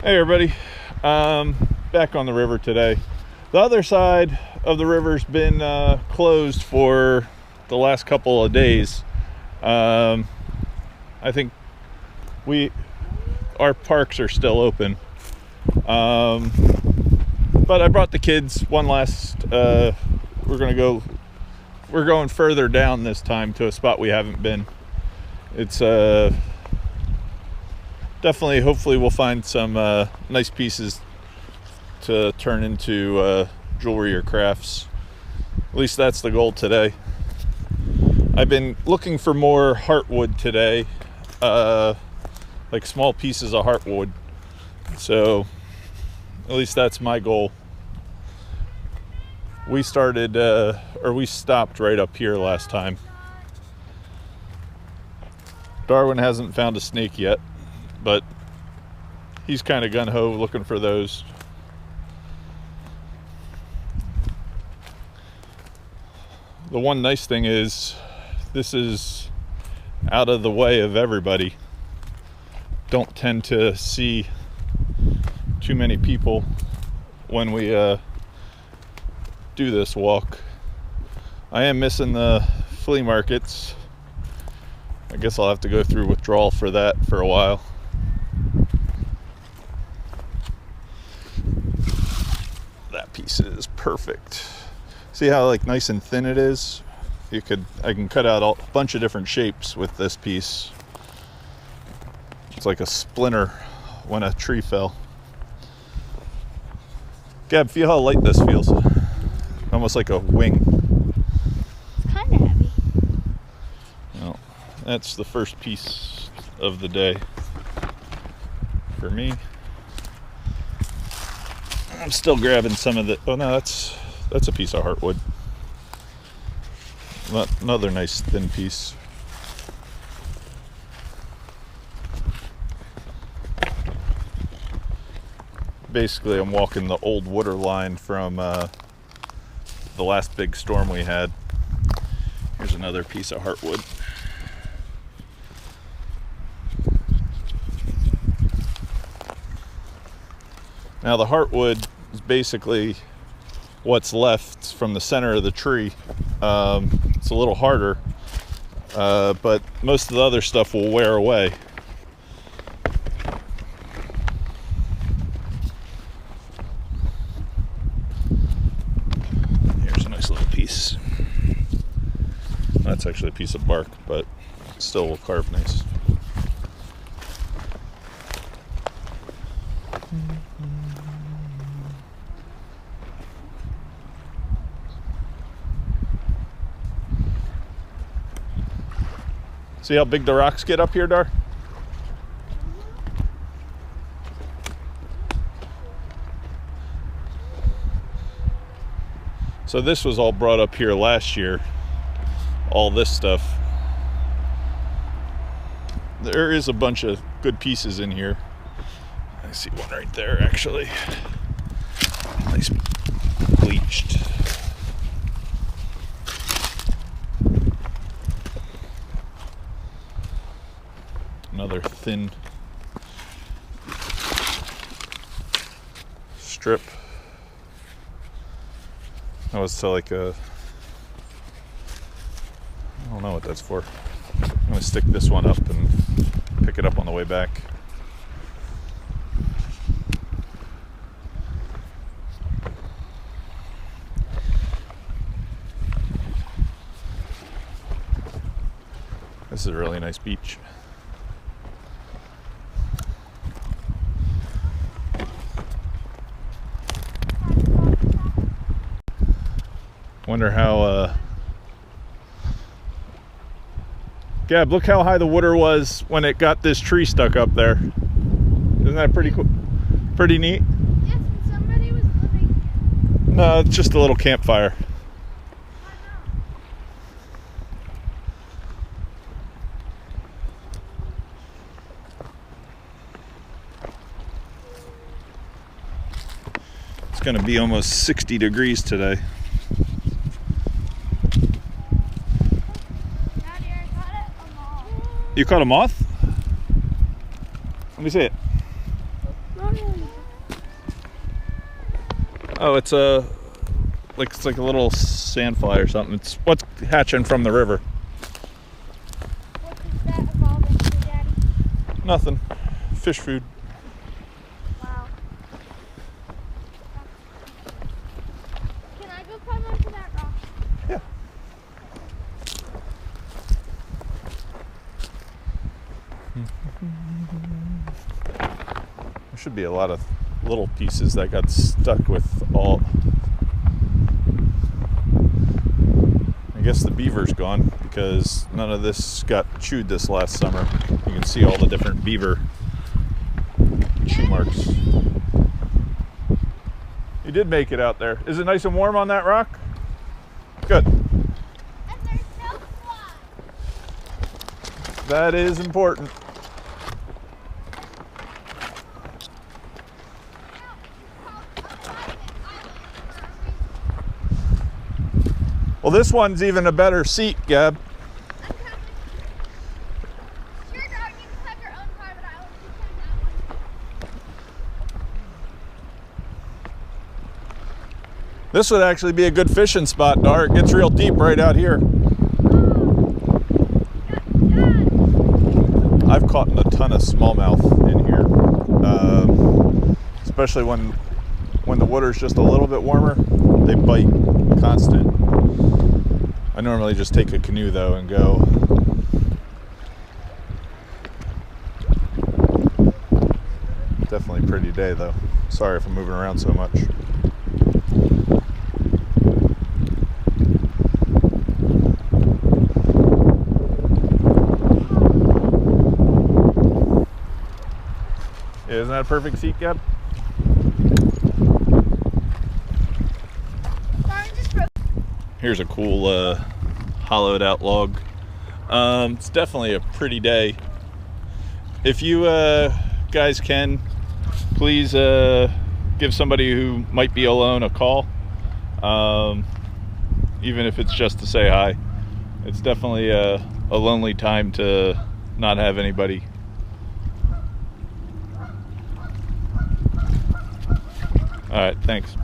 Hey everybody, back on the river today. The other side of the river's been closed for the last couple of days. I think our parks are still open, but I brought the kids one last. We're going further down this time to a spot we haven't been. It's definitely, hopefully we'll find some nice pieces to turn into jewelry or crafts. At least that's the goal today. I've been looking for more heartwood today, like small pieces of heartwood. So at least that's my goal. We stopped right up here last time. Darwin hasn't found a snake yet, but he's kind of gung-ho looking for those. The one nice thing is this is out of the way of everybody. Don't tend to see too many people when we do this walk. I am missing the flea markets. I guess I'll have to go through withdrawal for that for a while. That piece is perfect. See how like nice and thin it is? I can cut out a bunch of different shapes with this piece. It's like a splinter when a tree fell. Gab, feel how light this feels. Almost like a wing. It's kind of heavy. Well, that's the first piece of the day for me. I'm still grabbing some of the. Oh no, that's a piece of heartwood. Another nice thin piece. Basically, I'm walking the old water line from the last big storm we had. Here's another piece of heartwood. Now the heartwood is basically what's left from the center of the tree. It's a little harder, but most of the other stuff will wear away. Here's a nice little piece. That's actually a piece of bark, but it still will carve nice. See how big the rocks get up here, Dar? So this was all brought up here last year. All this stuff. There is a bunch of good pieces in here. I see one right there, actually. Nice bleached. Another thin strip. That was to like a, I don't know what that's for. I'm gonna stick this one up and pick it up on the way back. This is a really nice beach. Wonder how Gab, look how high the water was when it got this tree stuck up there. Isn't that pretty cool? Pretty neat? Yes, and somebody was living here. No, it's just a little campfire. It's gonna be almost 60 degrees today. You caught a moth? Let me see it. No. Oh, it's like a little sandfly or something. It's what's hatching from the river. What does that evolve into, Daddy? Nothing. Fish food. Wow. Can I go climb onto that rock? Yeah. There should be a lot of little pieces that got stuck with all. I guess the beaver's gone because none of this got chewed this last summer. You can see all the different beaver chew marks. You did make it out there. Is it nice and warm on that rock? Good. And there's no fly. That is important. Well, this one's even a better seat, Gab. I'm coming. Sure, dog, you can have your own private island. You climb that one. This would actually be a good fishing spot, Dar. It gets real deep right out here. I've caught a ton of smallmouth in here, especially when the water's just a little bit warmer. They bite constant. I normally just take a canoe though and go. Definitely a pretty day though. Sorry if I'm moving around so much. Yeah, isn't that a perfect seat, Gab? Here's a cool hollowed out log. It's definitely a pretty day. If you guys can, please give somebody who might be alone a call, even if it's just to say hi. It's definitely a lonely time to not have anybody. All right, thanks.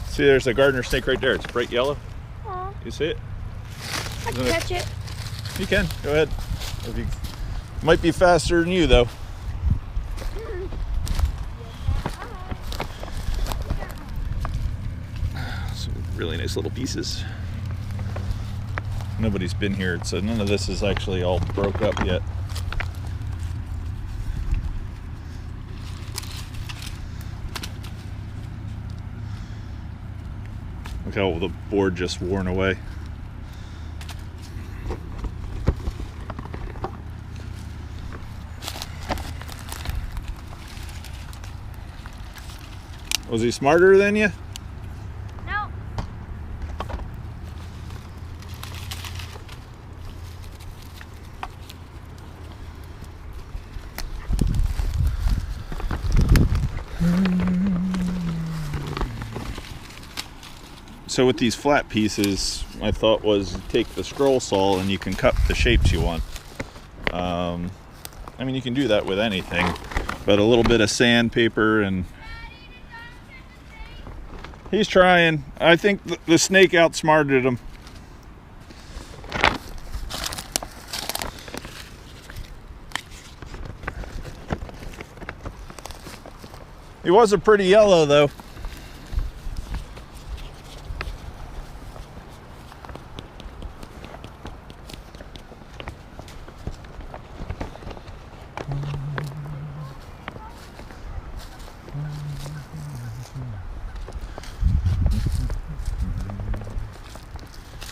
See, there's a gardener snake right there. It's bright yellow. Aw. You see it? I can catch it. You can. Go ahead. If you, might be faster than you, though. Some really nice little pieces. Nobody's been here, so none of this is actually all broke up yet. Look how the board just worn away. Was he smarter than you? No. So with these flat pieces, my thought was take the scroll saw and you can cut the shapes you want. I mean, you can do that with anything, but a little bit of sandpaper and... He's trying. I think the snake outsmarted him. He wasn't pretty yellow though.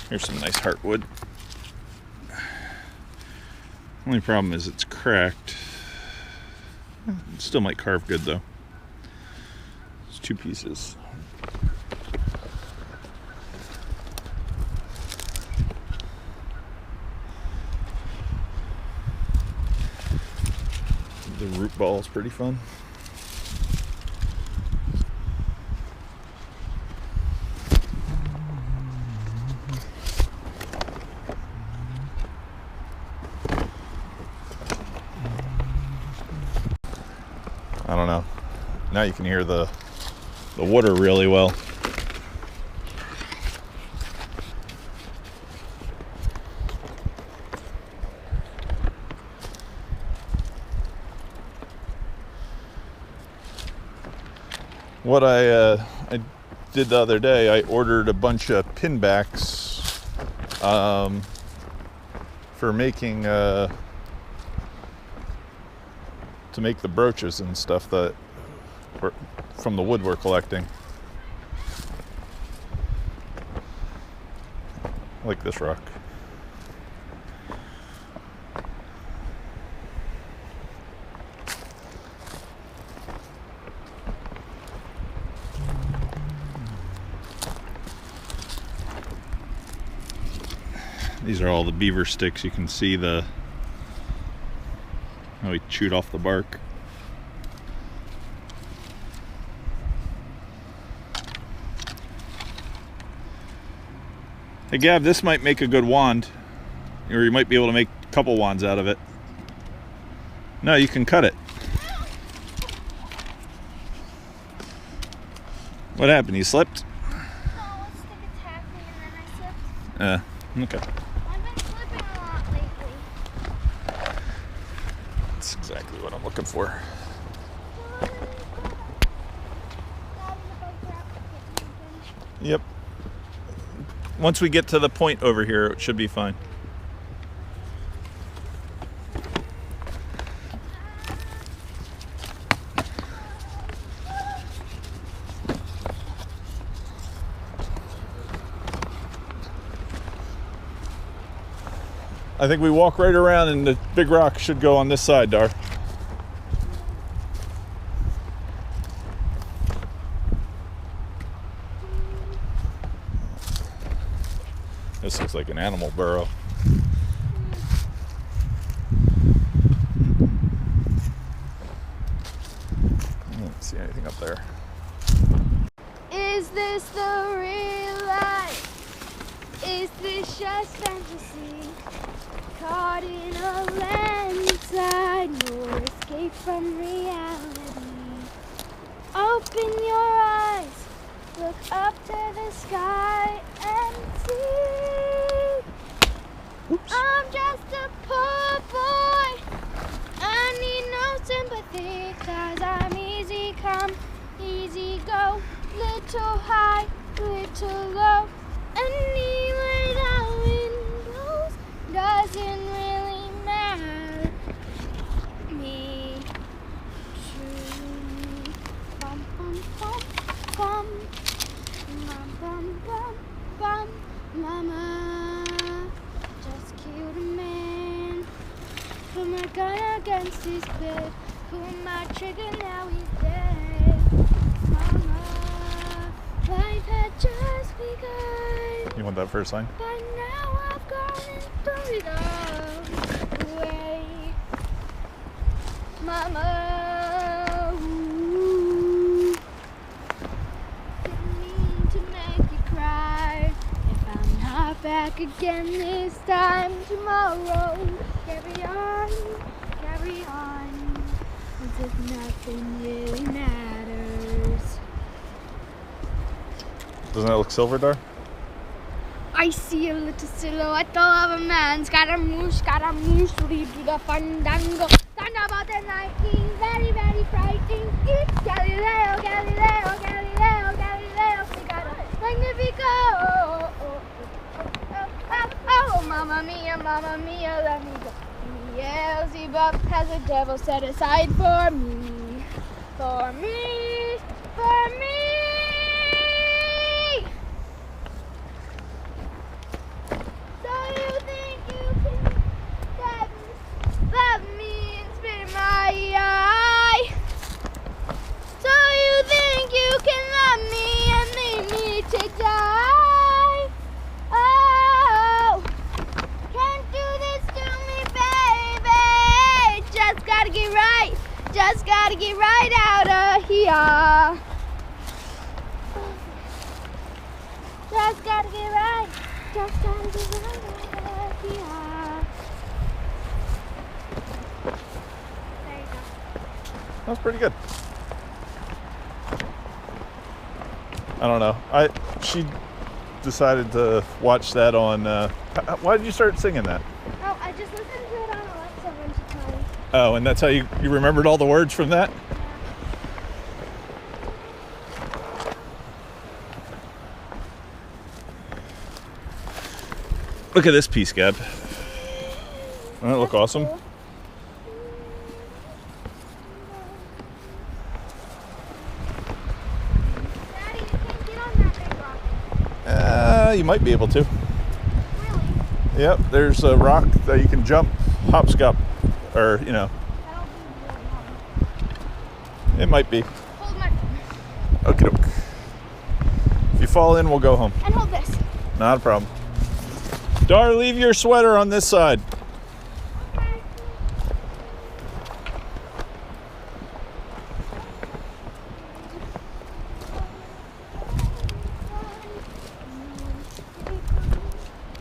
Here's some nice heartwood. Only problem is it's cracked. It still might carve good though. It's 2 pieces. The root ball is pretty fun. Now you can hear the water really well. What I did the other day, I ordered a bunch of pinbacks for making to make the brooches and stuff that were from the wood we're collecting. I like this rock. These are all the beaver sticks. You can see how he chewed off the bark. Hey Gab, this might make a good wand, or you might be able to make a couple wands out of it. No, you can cut it. What happened? You slipped? No, a stick attacked me and then I slipped. Okay. I've been slipping a lot lately. That's exactly what I'm looking for. Yep. Once we get to the point over here, it should be fine. I think we walk right around and the big rock should go on this side, Dar. This looks like an animal burrow. I don't see anything up there. Is this the real life? Is this just fantasy? Caught in a landslide, no escape from reality. Open your eyes, look up to the sky and see. Oops. I'm just a poor boy, I need no sympathy, 'cause I'm easy come, easy go, little high, little low. Anyway the wind blows doesn't really matter me to bum bum bum bum bum bum bum bum. Mama just killed a man, put my gun against his bed, pulled my trigger, now he's dead. Mama, life had just begun. You want that first line? But now I've gone and thrown it all away. Mama, ooh, didn't mean to make you cry. If I'm not back again this time tomorrow, carry on, as if nothing really matters. Doesn't that look silver, Dar? I see a little silhouette of a man, Scaramouche, lead to the fandango. Thunderbolt and lightning, very, very frightening. It's Galileo, Galileo, Galileo, Galileo, Figaro, Magnifico. Oh, mamma mia, let me go. Beelzebub has a devil set aside for me, for me, for me. Love me and spit in my eye. So you think you can love me and leave me to die? Oh, can't do this to me, baby. Just gotta get right out of here. Just gotta get right out of here. That was pretty good. I don't know. She decided to watch that on. Why did you start singing that? Oh, I just listened to it on Alexa a bunch of times. Oh, and that's how you remembered all the words from that? Look at this piece, Gab. Doesn't that look awesome? Cool. Daddy, you can't get on that big rock. You might be able to. Really? Yep, there's a rock that you can jump, hopscotch, or, you know, That'll be really hard. it might be. Hold my phone. Okie doke. If you fall in, we'll go home. And hold this. Not a problem. Dar, leave your sweater on this side. Okay.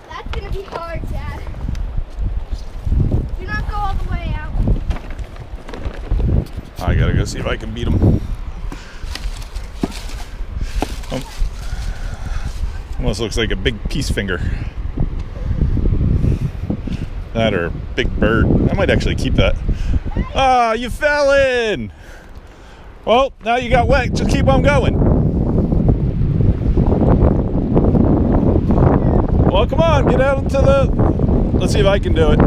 That's gonna be hard, Dad. Do not go all the way out. I gotta go see if I can beat him. Almost looks like a big peace finger. That or big bird. I might actually keep that. Ah, you fell in! Well, now you got wet. Just keep on going. Well, come on, get out into the... Let's see if I can do it.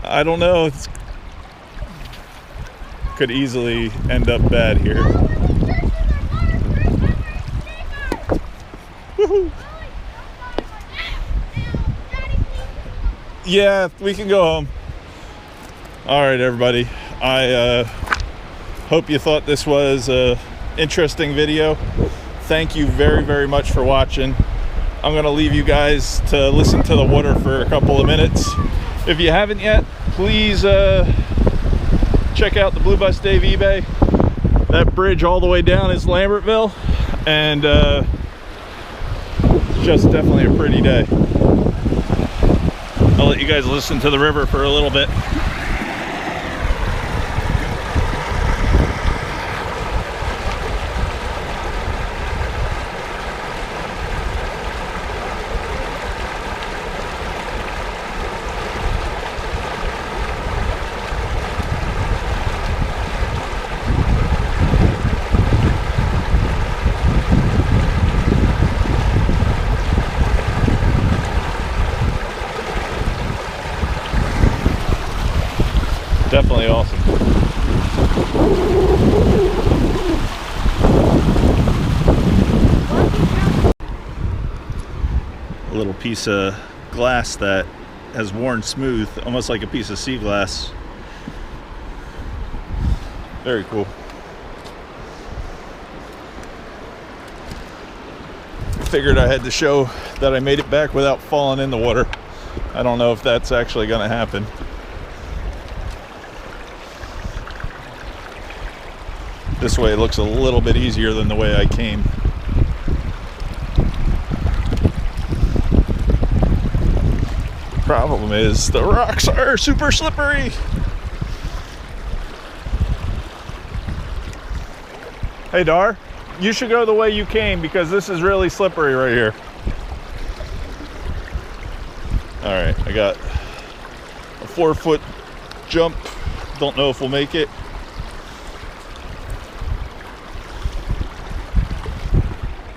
I don't know. It's could easily end up bad here. Woohoo! Yeah, we can go home. All right, everybody. I hope you thought this was an interesting video. Thank you very, very much for watching. I'm gonna leave you guys to listen to the water for a couple of minutes. If you haven't yet, please check out the BlueBusDave eBay. That bridge all the way down is Lambertville, and it's just definitely a pretty day. I'll let you guys listen to the river for a little bit. Definitely awesome. A little piece of glass that has worn smooth, almost like a piece of sea glass. Very cool. Figured I had to show that I made it back without falling in the water. I don't know if that's actually going to happen. This way it looks a little bit easier than the way I came. Problem is the rocks are super slippery. Hey Dar, you should go the way you came because this is really slippery right here. All right, I got a 4-foot jump. Don't know if we'll make it.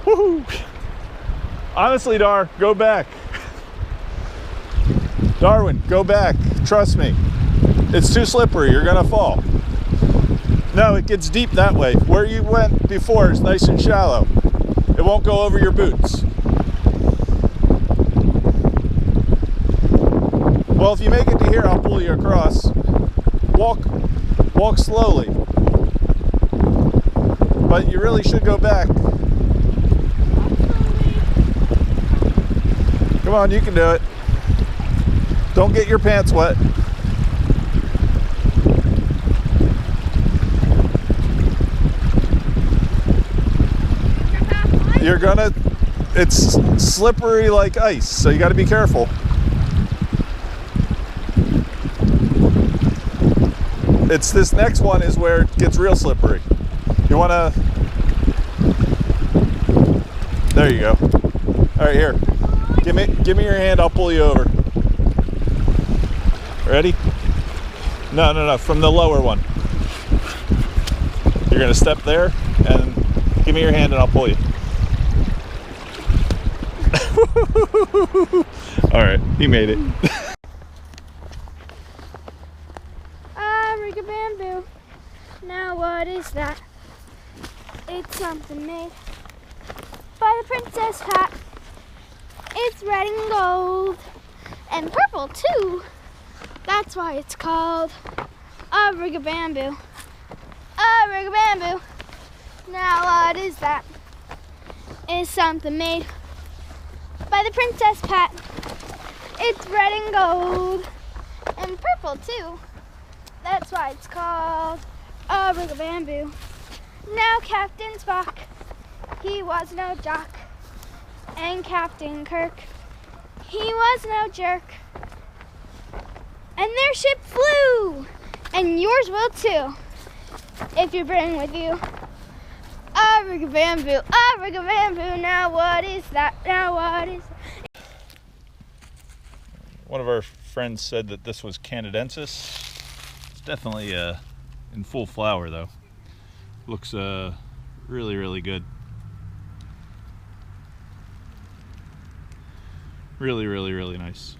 Woohoo! Honestly, Dar, go back. Darwin, go back. Trust me. It's too slippery. You're gonna fall. No, it gets deep that way. Where you went before is nice and shallow. It won't go over your boots. Well, if you make it to here, I'll pull you across. Walk slowly. But you really should go back. Come on, you can do it. Don't get your pants wet. You're gonna, it's slippery like ice, so you gotta be careful. It's this next one is where it gets real slippery. You wanna, there you go. All right, here. Give me your hand, I'll pull you over. Ready? No, from the lower one. You're gonna step there and give me your hand and I'll pull you. All right, he made it. Rig a bamboo. Now what is that? It's something made by the princess hat. It's red and gold and purple too. That's why it's called a rig a bamboo. A rig a bamboo. Now what is that? It's something made by the princess hat. It's red and gold and purple too. That's why it's called a rig a bamboo. Now Captain Spock, he was no jock. And Captain Kirk, he was no jerk. And their ship flew, and yours will too, if you bring with you a rig a bamboo, a rig a bamboo. Now what is that? Now what is that? One of our friends said that this was Canadensis. It's definitely in full flower though. Looks really, really good. Really, really, really nice.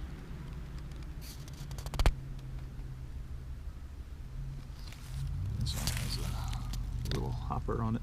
This one has a little hopper on it.